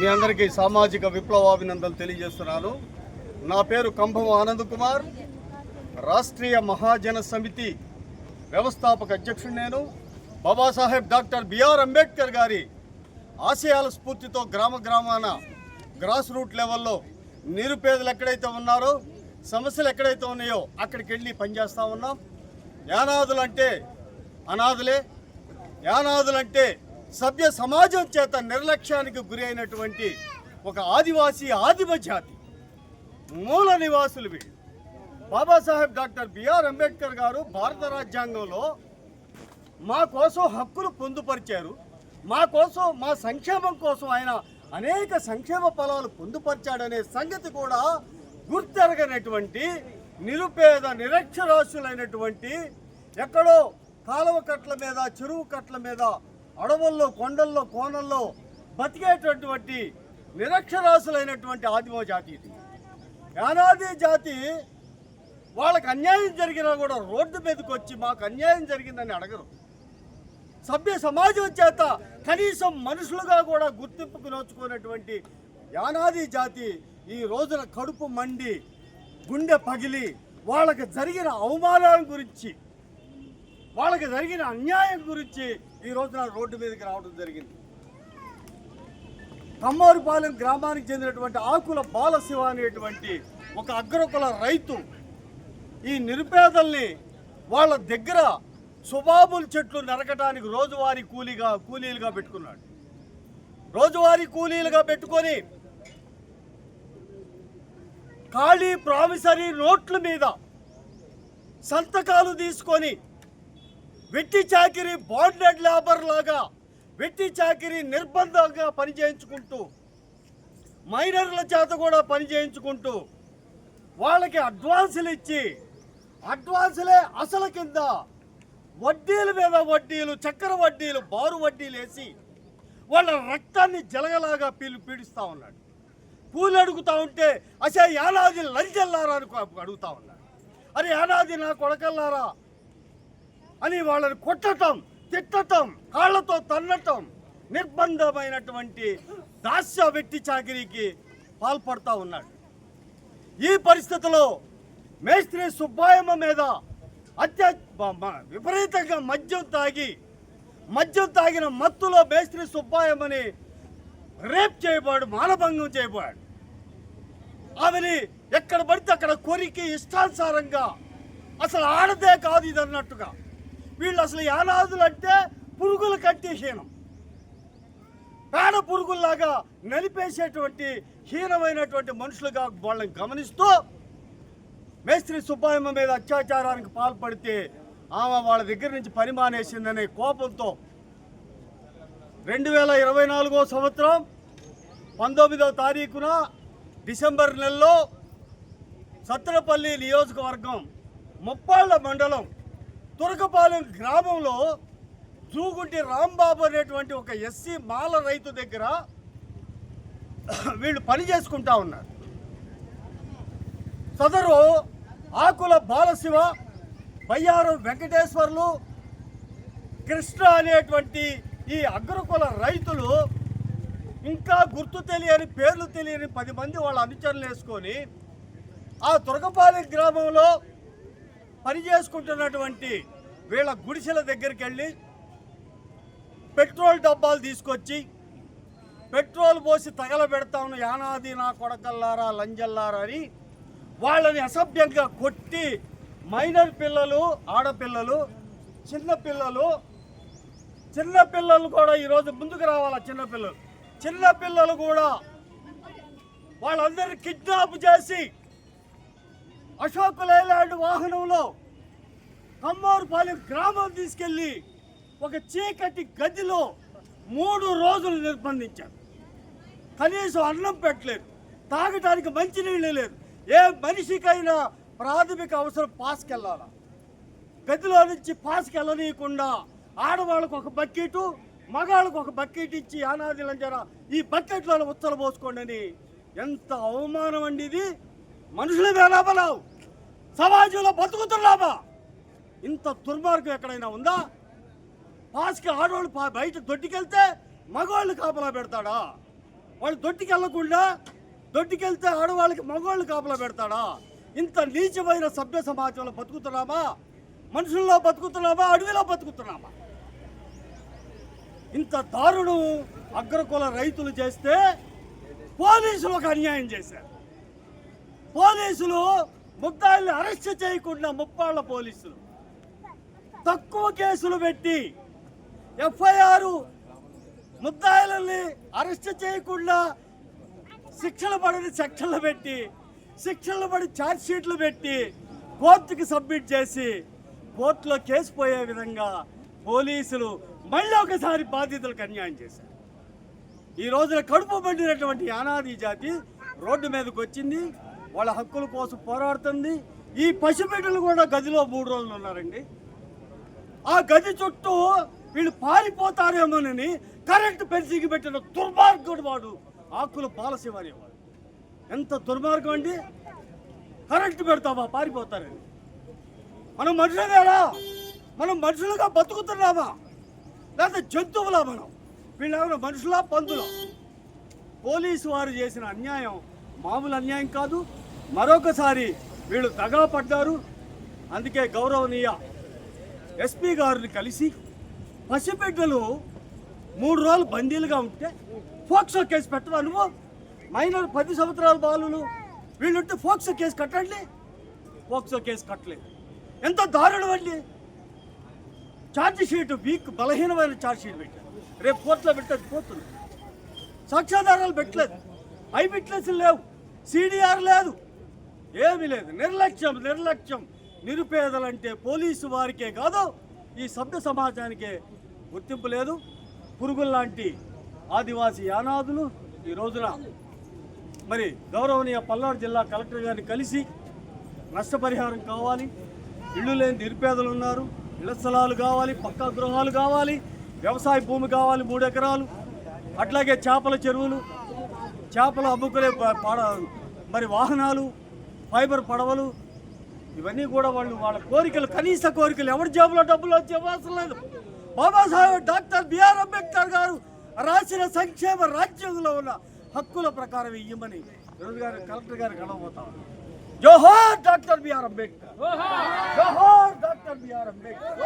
మీ అందరికీ సామాజిక విప్లవాభినందనలు తెలియజేస్తున్నాను. నా పేరు కంభం ఆనంద్ కుమార్, రాష్ట్రీయ మహాజన సమితి వ్యవస్థాపక అధ్యక్షుడు. నేను బాబాసాహెబ్ డాక్టర్ బిఆర్ అంబేద్కర్ గారి ఆశయాల స్ఫూర్తితో గ్రామాన గ్రాస్ రూట్ లెవెల్లో నిరుపేదలు ఎక్కడైతే ఉన్నారో, సమస్యలు ఎక్కడైతే ఉన్నాయో అక్కడికి వెళ్ళి పనిచేస్తూ ఉన్నాం. యానాదులంటే అనాథులే, యానాదులంటే సభ్య సమాజం చేత నిర్లక్ష్యానికి గురి అయినటువంటి ఒక ఆదిమ జాతి మూల నివాసులు వీళ్ళు. బాబాసాహెబ్ డాక్టర్ బిఆర్ అంబేద్కర్ గారు భారత రాజ్యాంగంలో మా కోసం హక్కులు పొందుపరిచారు. మా కోసం, మా సంక్షేమం కోసం ఆయన అనేక సంక్షేమ ఫలాలు పొందుపరిచాడనే సంగతి కూడా గుర్తెరగనటువంటి నిరుపేద నిరక్షరాస్యులైనటువంటి, ఎక్కడో కాలువ కట్ల మీద, చెరువు కట్ల మీద, అడవుల్లో, కొండల్లో, కోనల్లో బతికేటటువంటి నిరక్షరాస్యులైనటువంటి ఆదిమ జాతి ఇది. యానాది జాతి వాళ్ళకి అన్యాయం జరిగినా కూడా రోడ్డు మీదకి వచ్చి మాకు అన్యాయం జరిగిందని అడగరు. సభ్య సమాజం చేత కనీసం మనుషులుగా కూడా గుర్తింపుకు నోచుకున్నటువంటి యానాది జాతి ఈ రోజున కడుపు మండి, గుండె పగిలి, వాళ్ళకి జరిగిన అవమానాల గురించి, వాళ్ళకి జరిగిన అన్యాయం గురించి ఈ రోజున రోడ్డు మీదకి రావడం జరిగింది. కమ్మోరుపాలెం గ్రామానికి చెందినటువంటి ఆకుల బాలశివ అనేటువంటి ఒక అగ్రకుల రైతు ఈ నిరుపేదల్ని వాళ్ళ దగ్గర సుబాబుల్ చెట్లు నరకటానికి రోజువారీ కూలీలుగా పెట్టుకున్నాడు. రోజువారీ కూలీలుగా పెట్టుకొని ఖాళీ ప్రామిసరీ నోట్ల మీద సంతకాలు తీసుకొని వెట్టి చాకిరీ, బాండెడ్ లేబర్ లాగా వెట్టి చాకిరీ నిర్బంధంగా పనిచేయించుకుంటూ, మైనర్ల చేత కూడా పనిచేయించుకుంటూ, వాళ్ళకి అడ్వాన్సులు ఇచ్చి, అడ్వాన్సులే అసలు కింద వడ్డీల మీద వడ్డీలు, చక్కెర వడ్డీలు, బారు వడ్డీలు వేసి వాళ్ళ రక్తాన్ని జలగలాగా పీడిస్తూ ఉన్నాడు. కూలి అడుగుతూ ఉంటే అసలు యానాది లంజల్లారా అని అడుగుతూ ఉన్నాడు. అరే యానాది నా కొడకల్లారా అని వాళ్ళని కొట్టటం, తిట్టటం, కాళ్లతో తన్నటం, నిర్బంధమైనటువంటి దాస్య వెట్టి చాకిరీకి పాల్పడుతూ ఉన్నాడు. ఈ పరిస్థితిలో మేస్త్రి సుబ్బాయమ్మ మీద విపరీతంగా మద్యం తాగిన మత్తులో మేస్త్రి సుబ్బాయమ్మని రేప్ చేయబోయాడు, మానభంగం చేయబోయాడు. ఆమెని ఎక్కడ పడితే అక్కడ కొరికి ఇష్టానుసారంగా, అసలు ఆడదే కాదు ఇది అన్నట్టుగా, వీళ్ళు అసలు యానాదులు అంటే పురుగులు కట్టే హీనం, పేడ పురుగుల్లాగా నలిపేసేటువంటి హీనమైనటువంటి మనుషులుగా వాళ్ళని గమనిస్తూ మేస్త్రి సుబ్బాయమ్మ మీద అత్యాచారానికి పాల్పడితే ఆమె వాళ్ళ దగ్గర నుంచి పని మానేసిందనే కోపంతో 2024 సంవత్సరం 19వ తారీఖున డిసెంబర్ నెలలో సత్తెనపల్లి నియోజకవర్గం ముప్పాళ్ళ మండలం తురకపాలెం గ్రామంలో జూగుంటి రాంబాబు అనేటువంటి ఒక ఎస్సీ మాల రైతు దగ్గర వీళ్ళు పని చేసుకుంటా ఉన్నారు. సదరు ఆకుల బాలశివ, బయ్యారం వెంకటేశ్వర్లు, కృష్ణ అనేటువంటి ఈ అగ్రకుల రైతులు ఇంకా గుర్తు తెలియని, పేర్లు తెలియని 10 మంది వాళ్ళ అనుచరులు వేసుకొని ఆ తురకపాలెం గ్రామంలో పని చేసుకుంటున్నటువంటి వీళ్ళ గుడిసెల దగ్గరికి వెళ్ళి పెట్రోల్ డబ్బాలు తీసుకొచ్చి పెట్రోల్ పోసి తగలబెడతాను, యానాది నా కొడకల్లారా, లంజల్లారా అని వాళ్ళని అసభ్యంగా కొట్టి, మైనర్ పిల్లలు, ఆడపిల్లలు, చిన్నపిల్లలు కూడా ఈరోజు ముందుకు రావాలా. చిన్నపిల్లలు కూడా వాళ్ళందరినీ కిడ్నాప్ చేసి అశోక్ లేలాండ్ వాహనంలో కమ్మోరుపాలెం గ్రామం తీసుకెళ్ళి ఒక చీకటి గదిలో 3 రోజులు నిర్బంధించారు. కనీసం అన్నం పెట్టలేదు, తాగటానికి మంచినీళ్ళు లేదు. ఏ మనిషికైనా ప్రాథమిక అవసరం పాస్కెళ్ళాలా, గదిలో నుంచి పాస్కెళ్ళనీయకుండా ఆడవాళ్ళకు ఒక బకెట్, మగాళ్ళకు ఒక బకెట్ ఇచ్చి యానాది లంజరా ఈ బకెట్లో ఉత్తలు పోసుకోండి అని. ఎంత అవమానం అండి ఇది! మనుషుల వేలాబలావు, సమాజంలో బతుకుతున్నామా? ఇంత దుర్మార్గం ఎక్కడైనా ఉందా? పాస్కి ఆడవాళ్ళు బయట దొడ్డికెళ్తే మగవాళ్ళు కాపలా పెడతాడా? వాళ్ళు దొడ్డికి వెళ్ళకుండా, దొడ్డికి వెళ్తే ఆడవాళ్ళకి మగవాళ్ళు కాపలా పెడతాడా? ఇంత నీచమైన సభ్య సమాజంలో బతుకుతున్నామా? మనుషుల్లో బతుకుతున్నామా? అడవిలో బతుకుతున్నామా? ఇంత దారుణం అగ్రకుల రైతులు చేస్తే పోలీసులు ఒక అన్యాయం చేశారు. పోలీసులు ముద్దాయిల్ని అరెస్ట్ చేయకుండా, ముప్పాళ్ళ పోలీసులు తక్కువ కేసులు పెట్టి ఎఫ్ఐఆర్ ముద్దాయిల్ని అరెస్ట్ చేయకుండా శిక్షలు పడని సెక్షన్లు పెట్టి, శిక్షలు పడి ఛార్జ్ షీట్లు పెట్టి కోర్టుకి సబ్మిట్ చేసి కోర్టులో కేసు పోయే విధంగా పోలీసులు మళ్ళీ ఒకసారి బాధితులకు అన్యాయం చేశారు. ఈ రోజున కడుపు పండినటువంటి యానాది జాతి రోడ్డు మీదకి వచ్చింది, వాళ్ళ హక్కుల కోసం పోరాడుతుంది. ఈ పసిబిడ్డలు కూడా గదిలో 3 రోజులు ఉన్నారండి. ఆ గది చుట్టూ వీళ్ళు పారిపోతారేమోనని కరెంటు పెన్సింగ్ పెట్టిన దుర్మార్గుడు వాడు ఆకుల బాలశివ అనేవాడు. ఎంత దుర్మార్గం అండి! కరెంటు పెడతావా పారిపోతారని. మనం మనుషులుగా, మనం మనుషులుగా బతుకుతున్నామా లేదా జంతువులా? మనం వీళ్ళేమైనా మనుషులా పందులా? పోలీసు వారు చేసిన అన్యాయం మామూలు అన్యాయం కాదు. మరొకసారి వీళ్ళు దగా పడ్డారు. అందుకే గౌరవనీయ ఎస్పీ గారిని కలిసి పసిబిడ్డలు 3 రోజులు బందీలుగా ఉంటే ఫోక్సో కేసు పెట్టవా నువ్వు? మైనర్ 10 సంవత్సరాల బాలులు వీళ్ళుంటే ఫోక్సో కేసు కట్టండి. ఫోక్సో కేసు కట్టలేదు. ఎంత దారుణం అండి! ఛార్జ్ షీట్ వీక్, బలహీనమైన ఛార్జ్ షీట్ పెట్టారు. రేపు కోర్టులో పెట్టేది పోతుంది. సాక్ష్యాధారాలు పెట్టలేదు, ఐ విట్నెస్లు లేవు, సిడిఆర్ లేదు, ఏమీ లేదు. నిర్లక్ష్యం. నిరుపేదలంటే పోలీసు వారికే కాదు, ఈ సభ్య సమాజానికే గుర్తింపు లేదు. పురుగుల్లాంటి ఆదివాసీ యానాదులు ఈ రోజున మరి గౌరవనీయ పల్నాడు జిల్లా కలెక్టర్ గారిని కలిసి నష్టపరిహారం కావాలి, ఇళ్ళు లేని నిరుపేదలు ఉన్నారు, ఇళ్ల స్థలాలు కావాలి, పక్కా గృహాలు కావాలి, వ్యవసాయ భూమి కావాలి 3 ఎకరాలు, అట్లాగే చేపల చెరువులు, చేపలు అమ్ముకునే మరి వాహనాలు, ఫైబర్ పడవలు, ఇవన్నీ కూడా వాళ్ళ కోరికలు, కనీస కోరికలు. ఎవరి జేబులో డబ్బులు వచ్చే అవసరం లేదు. బాబాసాహెబ్ డాక్టర్ బిఆర్ అంబేద్కర్ గారు రాసిన సంక్షేమ రాజ్యాంగంలో ఉన్న హక్కుల ప్రకారం ఇవ్వమని ఈరోజు గారు కలెక్టర్ గారు కలవబోతాం. జోహార్ డాక్టర్ బిఆర్ అంబేద్కర్, జోహార్ డాక్టర్ బిఆర్ అంబేద్కర్.